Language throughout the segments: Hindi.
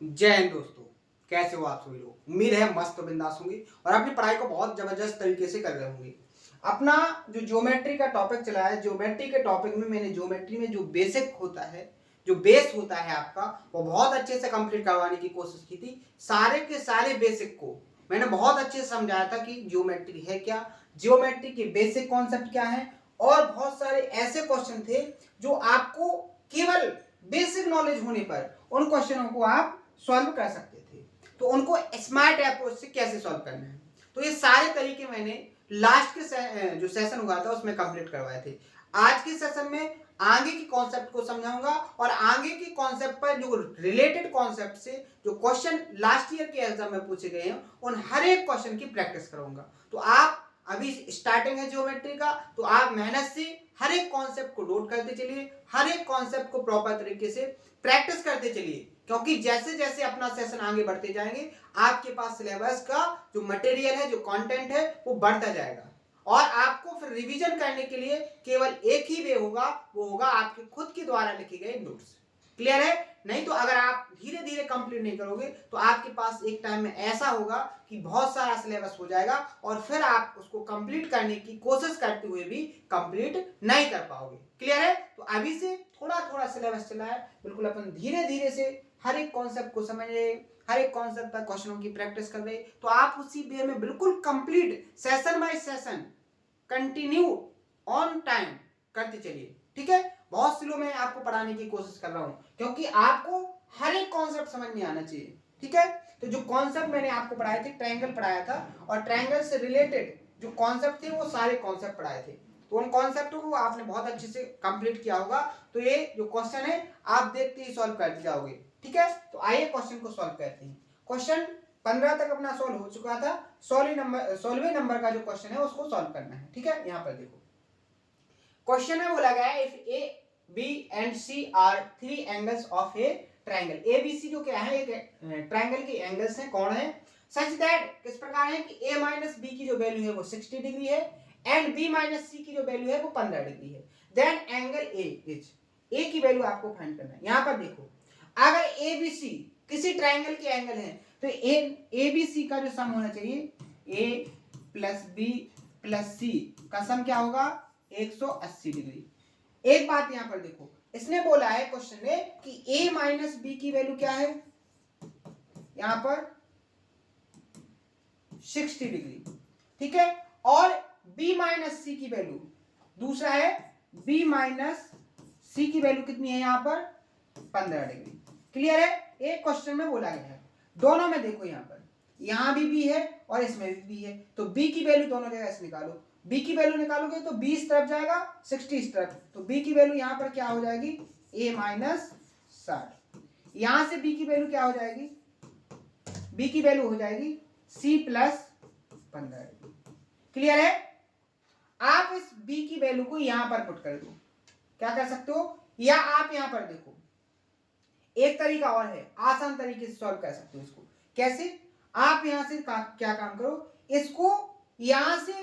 जय हिंद दोस्तों। कैसे हो आप सभी लोग? उम्मीद है मस्त और बिंदास होंगे और अपनी पढ़ाई को बहुत जबरदस्त तरीके से कर रहे होंगे। अपना जो ज्योमेट्री का टॉपिक चला है, ज्योमेट्री के टॉपिक में मैंने ज्योमेट्री में जो बेसिक होता है, जो बेस होता है आपका, वो बहुत अच्छे से कंप्लीट करवाने की कोशिश की थी। सारे के सारे बेसिक को मैंने बहुत अच्छे से समझाया था कि ज्योमेट्री है क्या, ज्योमेट्री के बेसिक कॉन्सेप्ट क्या है, और बहुत सारे ऐसे क्वेश्चन थे जो आपको केवल बेसिक नॉलेज होने पर उन क्वेश्चनों को आप सॉल्व कर सकते थे। तो उनको स्मार्ट अप्रोच से कैसे सॉल्व करना है, तो ये सारे तरीके मैंने लास्ट के जो सेशन हुआ था उसमें कंप्लीट करवाए थे। आज के सेशन में आगे के कॉन्सेप्ट को समझाऊंगा और आगे के कॉन्सेप्ट पर जो रिलेटेड कॉन्सेप्ट से जो क्वेश्चन लास्ट ईयर के एग्जाम में पूछे गए हैं उन हर एक क्वेश्चन की प्रैक्टिस कराऊंगा। तो आप अभी स्टार्टिंग है ज्योमेट्री का, तो आप मेहनत से हर एक कॉन्सेप्ट को नोट करते चलिए, हर एक कॉन्सेप्ट को प्रॉपर तरीके से प्रैक्टिस करते चलिए, क्योंकि जैसे जैसे अपना सेशन आगे बढ़ते जाएंगे आपके पास सिलेबस का जो मटेरियल है, जो कंटेंट है, वो बढ़ता जाएगा और आपको फिर रिवीजन करने के लिए केवल एक ही वे होगा, वो होगा आपके खुद के द्वारा लिखे गए नोट्स। क्लियर है? नहीं तो अगर आप धीरे धीरे कंप्लीट नहीं करोगे तो आपके पास एक टाइम में ऐसा होगा कि बहुत सारा सिलेबस हो जाएगा और फिर आप उसको कंप्लीट करने की कोशिश करते हुए भी कंप्लीट नहीं कर पाओगे। क्लियर है? तो अभी से थोड़ा थोड़ा सिलेबस चला है, बिल्कुल अपन धीरे धीरे से हर एक कॉन्सेप्ट को समझ रहे, हर एक कॉन्सेप्ट पर क्वेश्चनों की प्रैक्टिस कर रहे, तो आप उसी वे में बिल्कुल complete session bye session continue on time करते चलिए। ठीक है? बहुत स्लो में आपको पढ़ाने की कोशिश कर रहा हूं क्योंकि आपको हर एक कॉन्सेप्ट समझ में आना चाहिए। ठीक है? तो जो कॉन्सेप्ट मैंने आपको पढ़ाए थे, ट्रायंगल पढ़ाया था और ट्रायंगल से रिलेटेड जो कॉन्सेप्ट थे वो सारे कॉन्सेप्ट पढ़ाए थे, तो उन कॉन्सेप्टों को आपने बहुत अच्छे से कंप्लीट किया होगा। तो ये जो क्वेश्चन है आप देखते ही सॉल्व कर जाओगे। ठीक है? तो आइए क्वेश्चन को सॉल्व करते हैं। क्वेश्चन 15 तक अपना सॉल्व हो चुका था। 16वें नंबर का जो क्वेश्चन है उसको सॉल्व करना है। ठीक है? यहां पर देखो क्वेश्चन में बोला गया है, if A B and C are three angles of a triangle. A B C जो क्या है, एक ट्रायंगल के एंगल्स हैं, कोण है, सच दैट किस प्रकार है कि ए माइनस बी की जो वैल्यू है वो 60 डिग्री है एंड बी माइनस सी की जो वैल्यू है वो 15 डिग्री है। देन एंगल ए इज, ए की वैल्यू आपको फाइंड करना है। यहां पर देखो, अगर ए बी सी किसी ट्रायंगल के एंगल है तो ए बी सी का जो सम होना चाहिए, ए प्लस बी प्लस सी का सम क्या होगा, 180 डिग्री। एक बात यहां पर देखो, इसने बोला है क्वेश्चन में कि a माइनस बी की वैल्यू क्या है, यहां पर 60 डिग्री। ठीक है? और b माइनस सी की वैल्यू दूसरा है, b माइनस सी की वैल्यू कितनी है यहां पर, 15 डिग्री। क्लियर है? एक क्वेश्चन में बोला गया है, दोनों में देखो, यहां पर यहां भी b है और इसमें भी b है, तो b की वैल्यू दोनों जगह से निकालो। b की वैल्यू निकालोगे तो 20 इस तरफ जाएगा, 60 इस तरफ, तो b की वैल्यू यहां पर क्या हो जाएगी, a माइनस 60। यहां से b की वैल्यू क्या हो जाएगी, b की वैल्यू हो जाएगी c प्लस 15। क्लियर है? आप इस b की वैल्यू को यहां पर पुट कर दो, क्या कर सकते हो, या आप यहां पर देखो एक तरीका और है, आसान तरीके से सॉल्व कर सकते हो इसको। कैसे? आप यहां से क्या काम करो, इसको यहां से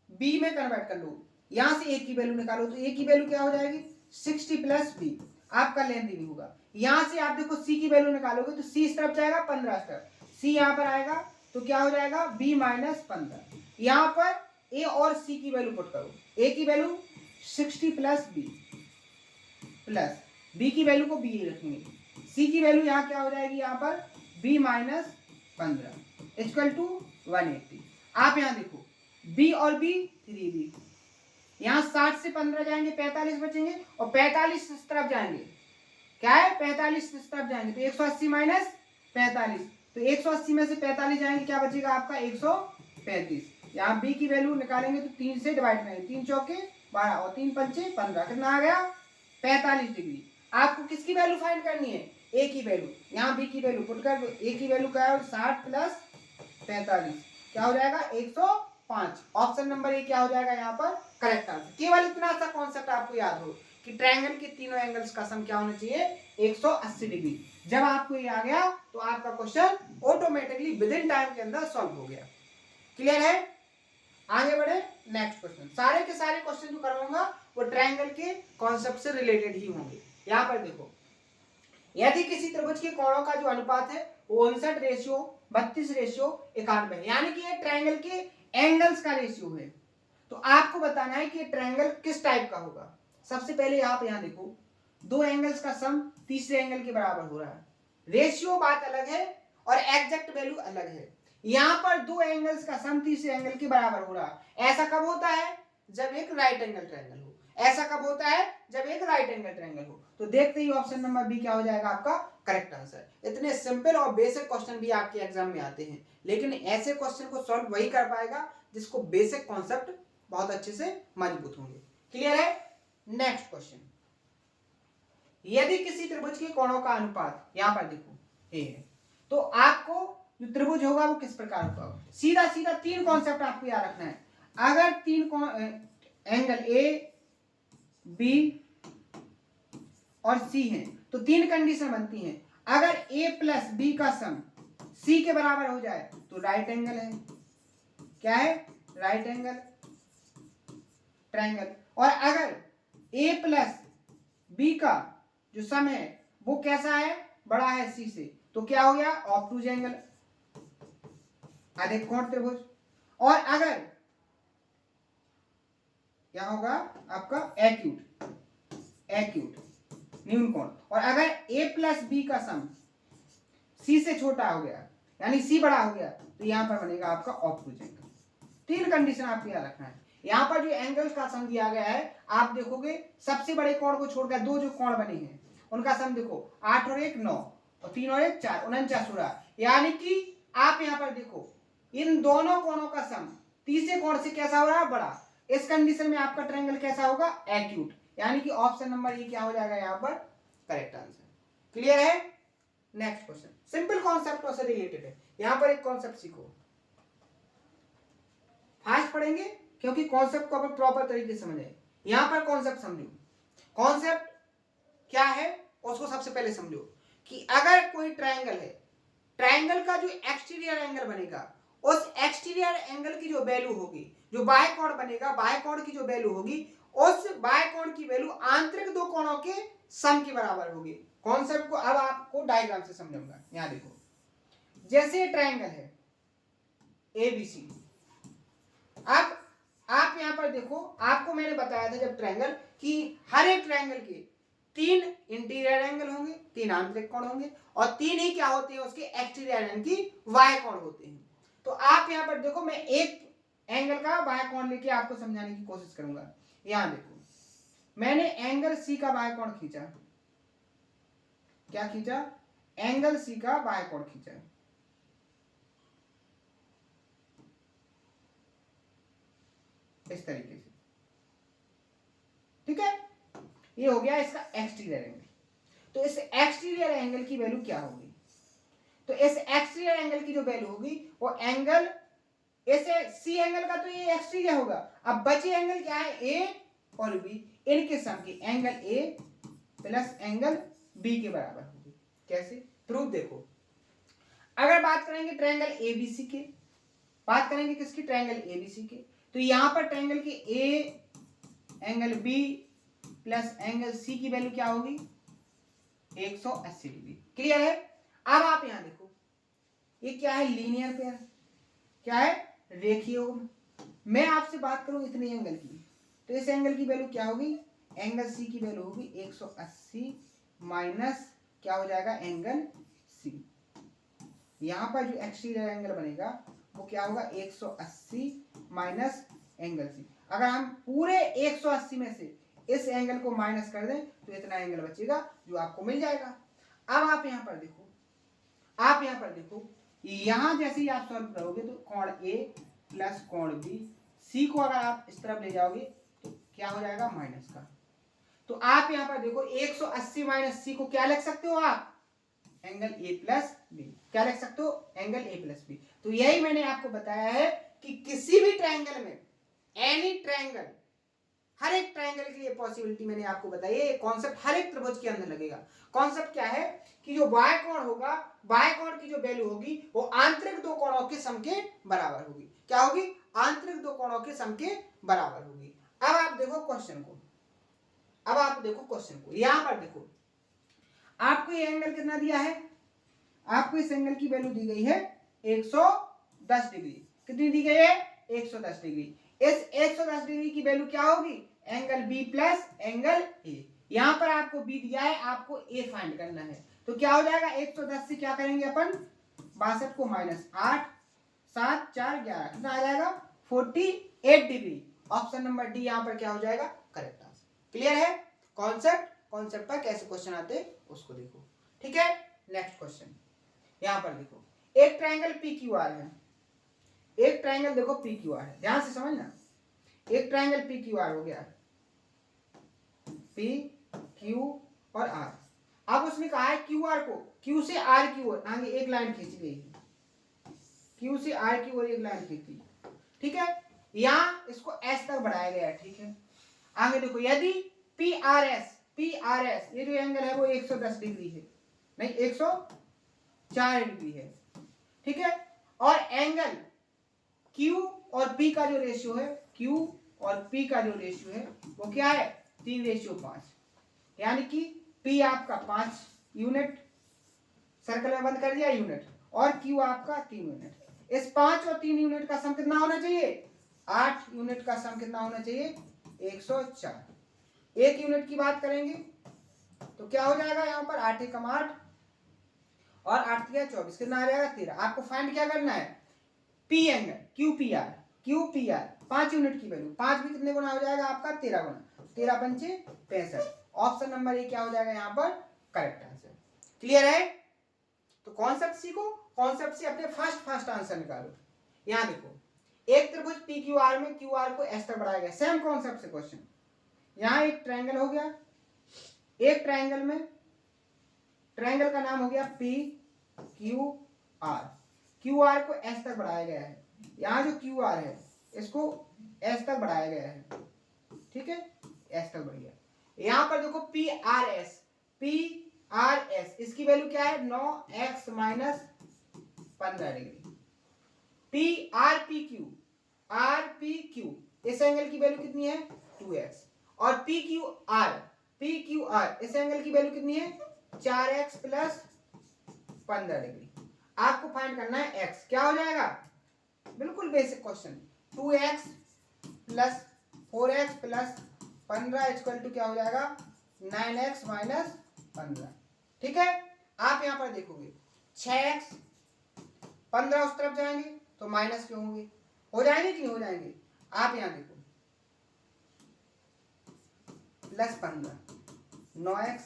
b में कन्वर्ट कर लो, यहां से a की वैल्यू निकालो, तो a की वैल्यू क्या हो जाएगी, 60 प्लस b, आपका लेंथ भी होगा। यहां से आप देखो c की वैल्यू निकालोगे तो c इस तरफ जाएगा, 15 इस तरफ, c यहां पर आएगा तो क्या हो जाएगा, b माइनस 15। यहां पर a और c की वैल्यू पुट करो, a की value 60 plus b plus b की वैल्यू को b रखेंगे, c की वैल्यू यहां क्या हो जाएगी, यहां पर b माइनस 15 इक्वल टू 180। आप यहां देखो b और b 3b, यहां 60 से 15 जाएंगे 45 बचेंगे और 45 इस तरफ जाएंगे, क्या है, 45 इस तरफ जाएंगे तो 180 माइनस 45, तो 180 में से 45 जाएंगे, क्या बचेगा आपका 135। यहाँ b की वैल्यू निकालेंगे तो 3 से डिवाइड करेंगे, 3 चौके 12 और 3 पंचे 15, कितना आ गया, 45 डिग्री। आपको किसकी वैल्यू फाइंड करनी है, a की वैल्यू, यहाँ b की वैल्यू पुट कर, a की वैल्यू क्या है 60 प्लस 45, क्या हो जाएगा 105। ऑप्शन नंबर ए क्या हो जाएगा यहाँ पर करेक्ट आंसर। केवल इतना सा कॉन्सेप्ट आपको याद हो कि ट्रायंगल के तीनों एंगल्स का सम क्या होना चाहिए, 180 डिग्री। जब आपको ये आ गया तो आपका question automatically with in time के अंदर सॉल्व हो गया। क्लियर है? आगे बढ़े नेक्स्ट क्वेश्चन। सारे के सारे क्वेश्चन जो करवाऊंगा वो ट्रायंगल के कॉन्सेप्ट से रिलेटेड ही होंगे। यहां पर देखो, यदि किसी त्रिभुज के कोणों का जो अनुपात है वो 59:32:91 है, यानी कि ये ट्रायंगल के एंगल्स का रेशियो है। तो आपको बताना है कि ये ट्रायंगल किस टाइप का होगा। सबसे पहले आप यहां देखो, दो एंगल्स का सम तीसरे एंगल के बराबर हो रहा है। रेशियो बात अलग है और एग्जैक्ट वैल्यू अलग है। यहां पर दो एंगल्स का सम तीसरे एंगल के बराबर हो रहा है। ऐसा कब होता है? जब एक राइट एंगल ट्रायंगल हो। ऐसा कब होता है? जब एक राइट एंगल ट्रायंगल हो। तो देखते ही ऑप्शन नंबर बी क्या हो जाएगा आपका करेक्ट आंसर। इतने सिंपल और बेसिक क्वेश्चन भी आपके एग्जाम में आते हैं, लेकिन ऐसे क्वेश्चन को सॉल्व वही कर पाएगा जिसको बेसिक कॉन्सेप्ट बहुत अच्छे से मजबूत होंगे। क्लियर है? नेक्स्ट क्वेश्चन, यदि किसी त्रिभुज के कोणों का अनुपात यहां पर देखो ए है, तो आपको जो त्रिभुज होगा वो किस प्रकार का होगा। सीधा सीधा तीन कॉन्सेप्ट आपको याद रखना है। अगर तीन एंगल ए बी और सी है तो तीन कंडीशन बनती हैं। अगर ए प्लस बी का सम सी के बराबर हो जाए तो राइट एंगल है। क्या है? Right angle triangle. और अगर ए प्लस बी का जो सम है वो कैसा है? बड़ा है सी से, तो क्या हो गया? ऑब्टूज एंगल, अधिक कोण त्रिभुज। और अगर क्या होगा आपका एक्यूट, न्यून कोण। और अगर a प्लस बी का सम c से छोटा हो गया यानी c बड़ा हो गया तो यहां पर बनेगा आपका ऑब्टूज एंगल। तीन कंडीशन आपको याद रखना है। यहां पर जो एंगल्स का सम दिया गया है आप देखोगे सबसे बड़े कोण को छोड़कर दो जो कोण बने हैं उनका सम देखो 8 और 1 9 और 3 और 1 4 49 हो रहा है। यानी कि आप यहां पर देखो इन दोनों कोणों का सम तीसरे कोण से कैसा हो रहा है? बड़ा। इस कंडीशन में आपका ट्रायंगल कैसा होगा? एक्यूट। यानी कि ऑप्शन नंबर ए क्या हो जाएगा यहां पर करेक्ट आंसर। क्लियर है? नेक्स्ट क्वेश्चन सिंपल कॉन्सेप्ट से रिलेटेड है। यहां पर एक कॉन्सेप्ट सीखो, फास्ट पढ़ेंगे क्योंकि कॉन्सेप्ट को अपन प्रॉपर तरीके से समझे। यहां पर कॉन्सेप्ट समझो। कॉन्सेप्ट क्या है उसको सबसे पहले समझो कि अगर कोई ट्रायंगल है, ट्रायंगल का जो एक्सटीरियर एंगल बनेगा उस एक्सटीरियर एंगल की जो वैल्यू होगी, जो बाह्य कोण बनेगा बाह्य कोण की जो वैल्यू होगी उस बाह्य कोण की वैल्यू आंतरिक दो कोणों के सम के बराबर होगी। कॉन्सेप्ट को अब आपको डायग्राम से समझाऊंगा। यहां देखो, जैसे ट्रायंगल है एबीसी। अब आप यहां पर देखो, आपको मैंने बताया था जब ट्रायंगल कि हर एक ट्रायंगल के तीन इंटीरियर एंगल होंगे, तीन आंतरिक कोण होंगे और तीन ही क्या होते हैं उसके एक्सटीरियर एंगल की बाह्य कोण होते हैं। तो आप यहां पर देखो, मैं एक एंगल का बाह्य कोण लेके आपको समझाने की कोशिश करूंगा। यहां देखो, मैंने एंगल सी का बाह्य कोण खींचा। क्या खींचा? एंगल सी का बाह्य कोण खींचा। इस तरीके से, ठीक है? ये हो गया इसका एक्सटीरियर एंगल। तो इस एक्सटीरियर एंगल की वैल्यू क्या होगी? तो इस एक्सटीरियर एंगल की जो वैल्यू होगी वो एंगल, ऐसे सी एंगल का तो ये एक्सटीरियर होगा। अब बचे एंगल क्या है? ए और बी, इनके सम की angle A plus angle B के बराबर होगी। कैसे? प्रूफ देखो, अगर बात करेंगे ट्रायंगल एबीसी के, बात करेंगे किसकी? ट्रायंगल एबीसी के, तो यहां पर ट्रायंगल के A angle B plus angle C की वैल्यू क्या होगी? 180 डिग्री। क्लियर है? अब आप यहां देखो, ये क्या है? Linear pair. क्या है? रेखीय योग। मैं आपसे बात करूं इतने एंगल की, तो इस एंगल की वैल्यू क्या होगी? एंगल सी की वैल्यू होगी 180 माइनस क्या हो जाएगा? Angle C. यहां पर जो एक्सटीरियर एंगल बनेगा वो क्या होगा? 180 माइनस एंगल सी। अगर हम पूरे 180 में से इस एंगल को माइनस कर दें तो इतना एंगल बचेगा जो आपको मिल जाएगा। अब आप यहां पर देखो, आप यहां पर देखो, यहां जैसे ही आप सॉल्व करोगे तो कोण ए प्लस कोण बी, सी को अगर आप इस तरफ ले जाओगे तो क्या हो जाएगा? माइनस का। तो आप यहां पर देखो 180 माइनस सी को क्या लिख सकते हो आप? Angle A plus B. क्या लिख सकते हो? Angle A plus B. तो यही मैंने आपको बताया है कि किसी भी ट्रायंगल में, एनी ट्रायंगल, हर एक ट्रायंगल की ये पॉसिबिलिटी मैंने आपको बताई है। ये कॉन्सेप्ट हर एक त्रिभुज के अंदर लगेगा। कॉन्सेप्ट क्या है कि जो बाह्य कोण होगा, बाह्य कोण की जो वैल्यू होगी वो आंतरिक दो कोणों के सम के बराबर होगी। क्या होगी? आंतरिक दो कोणों के सम के बराबर होगी। अब आप देखो क्वेश्चन को, अब आप देखो क्वेश्चन को, यहां पर देखो, आपको ये एंगल कितना दिया है, आपको इस एंगल की वैल्यू दी गई है 110 डिग्री। कितनी दी गई है, 110 डिग्री। इस 110 डिग्री की वैल्यू क्या होगी, angle B plus angle A. यहां पर आपको बी दिया है, आपको ए फाइंड करना है। तो क्या हो जाएगा, 110 से क्या करेंगे अपन, 62 को माइनस 8 7 4 11, कितना आ जाएगा 48 डिग्री। ऑप्शन नंबर डी यहां पर क्या हो जाएगा, करेक्ट आंसर। क्लियर है, कॉन्सेप्ट पर कैसे क्वेश्चन आते हैं उसको देखो। ठीक है, नेक्स्ट क्वेश्चन यहां पर देखो, एक ट्रायंगल पी क्यू आर है, एक ट्रायंगल देखो पी क्यू आर है, ध्यान से समझना। एक ट्रायंगल पी क्यू आर हो गया, पी क्यू और आर। अब उसने कहा है क्यू आर को क्यू से आर की ओर आगे एक लाइन खींची गई है, क्यू से आर की ओर एक लाइन खींची, ठीक है, यहां इसको एस तक बढ़ाया गया है। ठीक है, आगे देखो, यदि पी आर एस ये जो एंगल है वो 110 डिग्री है, नहीं 104 डिग्री है। ठीक है, और एंगल Q और P का जो रेशियो है, Q और P का जो रेशियो है वो क्या है, 3:5, यानी कि P आपका 5 यूनिट, सर्कल में बंद कर दिया यूनिट, और Q आपका 3 यूनिट। इस 5 और 3 यूनिट का सम कितना होना चाहिए, 8 यूनिट का सम कितना होना चाहिए, 104। एक यूनिट की बात करेंगे तो क्या हो जाएगा, यहाँ पर 8 एकम 8 और 8 तिया 24, कितना आ जाएगा 13। आपको फाइंड क्या करना है, P angle Q P R 5 unit की वैल्यू, 5 भी कितने गुना हो जाएगा आपका, 13 गुना, 13 पंचे 65। ऑप्शन नंबर ए क्या हो जाएगा यहाँ पर, करेक्ट आंसर। क्लियर है, तो कॉन्सेप्ट सीखो, कॉन्सेप्ट से अपने फर्स्ट आंसर निकालो। यहाँ देखो, एक त्रिभुज पी क्यू आर में क्यू आर को एस तक बढ़ाया गया, सेम कॉन्सेप्ट से क्वेश्चन। यहाँ एक ट्रायंगल हो गया, एक ट्रायंगल में, ट्रायंगल का नाम हो गया P Q R, Q R को एस तक बढ़ाया गया है। यहाँ जो क्यू आर है इसको एस तक बढ़ाया गया है, ठीक है, एस तक बढ़ गया। यहाँ पर देखो पी आर एस इसकी वैल्यू क्या है, 9x minus 15 degree. P R P Q इस एंगल की वैल्यू कितनी है, 2x, और पी क्यू आर इस एंगल की वैल्यू कितनी है, 4x प्लस 15 डिग्री। आपको फाइंड करना है x, क्या हो जाएगा, बिल्कुल basic question, 2x plus 4x plus 15 equal to क्या हो जाएगा, 9x माइनस 15। ठीक है, आप यहां पर देखोगे 6x, 15 उस तरफ जाएंगे तो माइनस के होंगे, हो जाएंगे कि नहीं हो जाएंगे। आप यहां देखो प्लस 15, 9x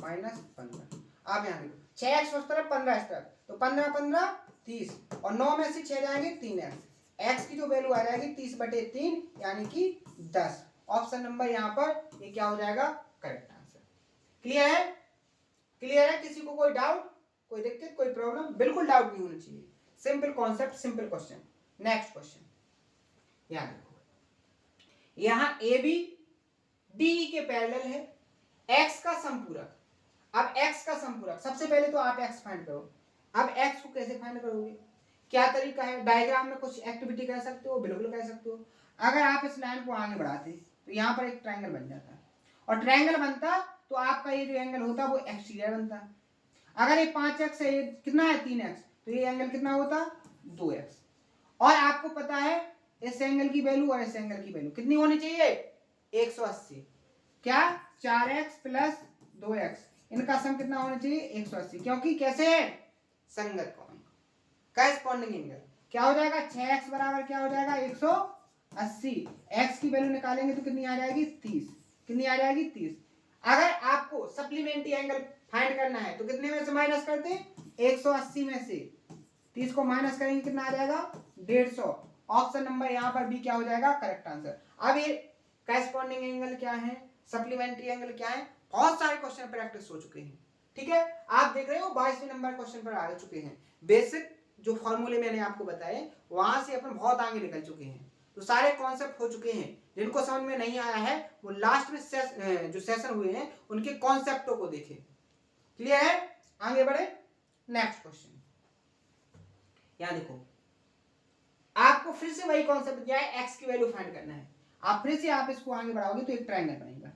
माइनस 15। आप यहां देखो 6x उस तरफ 15 इस तरफ, तो 15 15 30, और 9 में से 6 जाएंगे 3x, x की जो वैल्यू आ जाएगी 30/3 यानी कि 10। ऑप्शन नंबर यहाँ पर ये क्या हो जाएगा, करेक्ट आंसर। क्लियर है, क्लियर है, किसी को कोई डाउट, कोई दिक्कत, कोई प्रॉब्लम, बिल्कुल डाउट नहीं होना चाहिए, simple concept, simple question. Next question, यहाँ देखो, यहाँ ए बी डी के पैरेलल है, x का समपूरक। अब x का समपूरक, सबसे पहले तो आप x फाइंड करो। अब x को कैसे फाइंड करोगे, क्या तरीका है, डायग्राम में कुछ एक्टिविटी कर सकते हो, बिल्कुल कर सकते हो। अगर आप इस लाइन को आगे बढ़ाते तो यहाँ पर एक ट्रायंगल बन जाता, और ट्रायंगल बनता तो आपका ये जो एंगल होता वो एक्सटीरियर बनता। अगर ये 5x है, ये कितना है 3x, तो ये एंगल कितना होता 2x। और आपको पता है इस एंगल की वैल्यू और इस एंगल की वैल्यू कितनी होनी चाहिए, 180। क्या, 4x प्लस 2x, इनका सम कितना होना चाहिए, 180, क्योंकि कैसे है, संगत कोण, करस्पॉन्डिंग एंगल। क्या हो जाएगा, 6x बराबर क्या हो जाएगा, 180। x की वैल्यू निकालेंगे तो कितनी आ जाएगी, 30, कितनी आ जाएगी 30। अगर आपको सप्लीमेंट्री एंगल फाइंड करना है तो कितने में से माइनस करते हैं, 180 में से 30 को माइनस करेंगे, कितना आ जाएगा 150। ऑप्शन नंबर यहाँ पर बी क्या हो जाएगा, करेक्ट आंसर। अब ये करस्पॉन्डिंग एंगल क्या है, सप्लीमेंट्री एंगल क्या है, बहुत सारे क्वेश्चन प्रैक्टिस हो चुके हैं। ठीक है, आप देख रहे हो 22वें नंबर क्वेश्चन पर आ चुके हैं। बेसिक जो फॉर्मूले मैंने आपको बताए वहां से अपन बहुत आगे निकल चुके हैं, तो सारे कॉन्सेप्ट हो चुके हैं। जिनको समझ में नहीं आया है वो लास्ट में जो सेशन हुए हैं उनके कॉन्सेप्टों को देखें। क्लियर है, आगे बढ़े, नेक्स्ट क्वेश्चन। यहां देखो, आपको फिर से वही कॉन्सेप्ट दिया है, एक्स की वैल्यू फाइंड करना है। आप फिर से आप इसको आगे बढ़ाओगे तो एक ट्रायंगल बनेगा।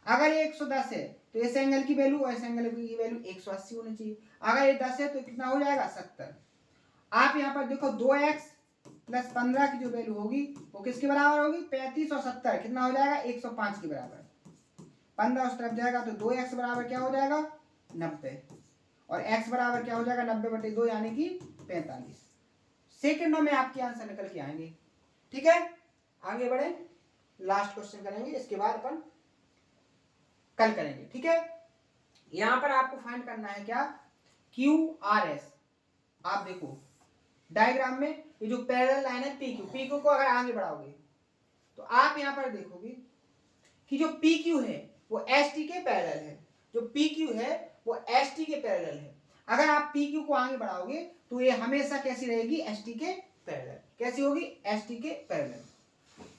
अगर ये 110 है तो इस एंगल की वैल्यू और इस एंगल की वैल्यू 180 होनी चाहिए। अगर ये 10 है तो कितना हो जाएगा 70। आप यहाँ पर देखो 2x प्लस 15 की जो वैल्यू होगी वो किसके बराबर होगी 35 और 70 कितना हो जाएगा 105 के बराबर। 15 उस तरफ जाएगा तो 2x बराबर क्या हो जाएगा 90 और x बराबर क्या हो जाएगा 90/2 यानी कि 45। सेकंडों में आपके आंसर निकल के आएंगे। ठीक है, आगे बढ़े, लास्ट क्वेश्चन करेंगे, इसके बाद अपन कल करेंगे। ठीक है, यहां पर आपको फाइंड करना है क्या QRS। आप देखो डायग्राम में ये जो पैरेलल लाइन है PQ को अगर आगे बढ़ाओगे तो आप यहां पर देखोगे कि जो PQ है वो ST के पैरेलल है, जो PQ है वो ST के पैरेलल है। अगर आप PQ को आगे बढ़ाओगे तो ये हमेशा कैसी रहेगी ST के पैरेलल। कैसी होगी ST के पैरेलल।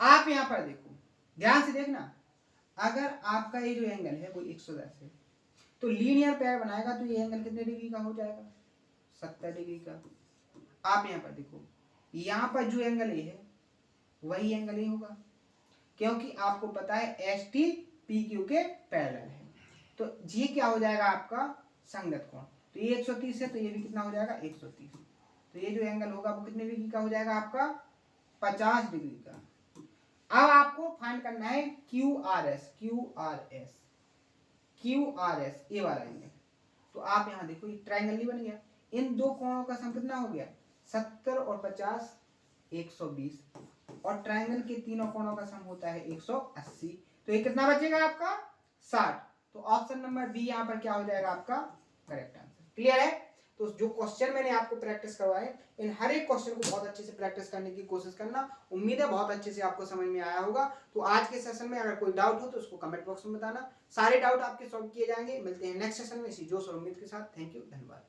आप यहां पर देखो, ध्यान से देखना, अगर आपका ये जो एंगल है वो 110 है तो लीनियर पैर बनाएगा तो ये एंगल कितने डिग्री का हो जाएगा 70 डिग्री का। आप यहां पर देखो, यहां पर जो एंगल ये है वही एंगल ही होगा, क्योंकि आपको पता है ST PQ के पैरेलल है। तो ये क्या हो जाएगा आपका संगत कोण। तो ये 130 है तो ये भी कितना हो जाएगा 130। तो ये जो एंगल होगा वो कितने डिग्री का हो जाएगा आपका 50 डिग्री का। अब आपको फाइंड करना है QRS ये वाला एंगल। तो आप यहां देखो ये ट्रायंगल नहीं बन गया, इन दो कोणों का सम कितना हो गया 70 और 50 120 और ट्रायंगल के तीनों कोणों का सम होता है 180। तो ये कितना बचेगा आपका 60। तो ऑप्शन नंबर बी यहाँ पर क्या हो जाएगा आपका करेक्ट आंसर। क्लियर है। तो जो क्वेश्चन मैंने आपको प्रैक्टिस करवाए इन हर एक क्वेश्चन को बहुत अच्छे से प्रैक्टिस करने की कोशिश करना। उम्मीद है बहुत अच्छे से आपको समझ में आया होगा। तो आज के सेशन में अगर कोई डाउट हो तो उसको कमेंट बॉक्स में बताना, सारे डाउट आपके सॉल्व किए जाएंगे। मिलते हैं नेक्स्ट सेशन में इसी जोश और उम्मीद के साथ। थैंक यू, धन्यवाद।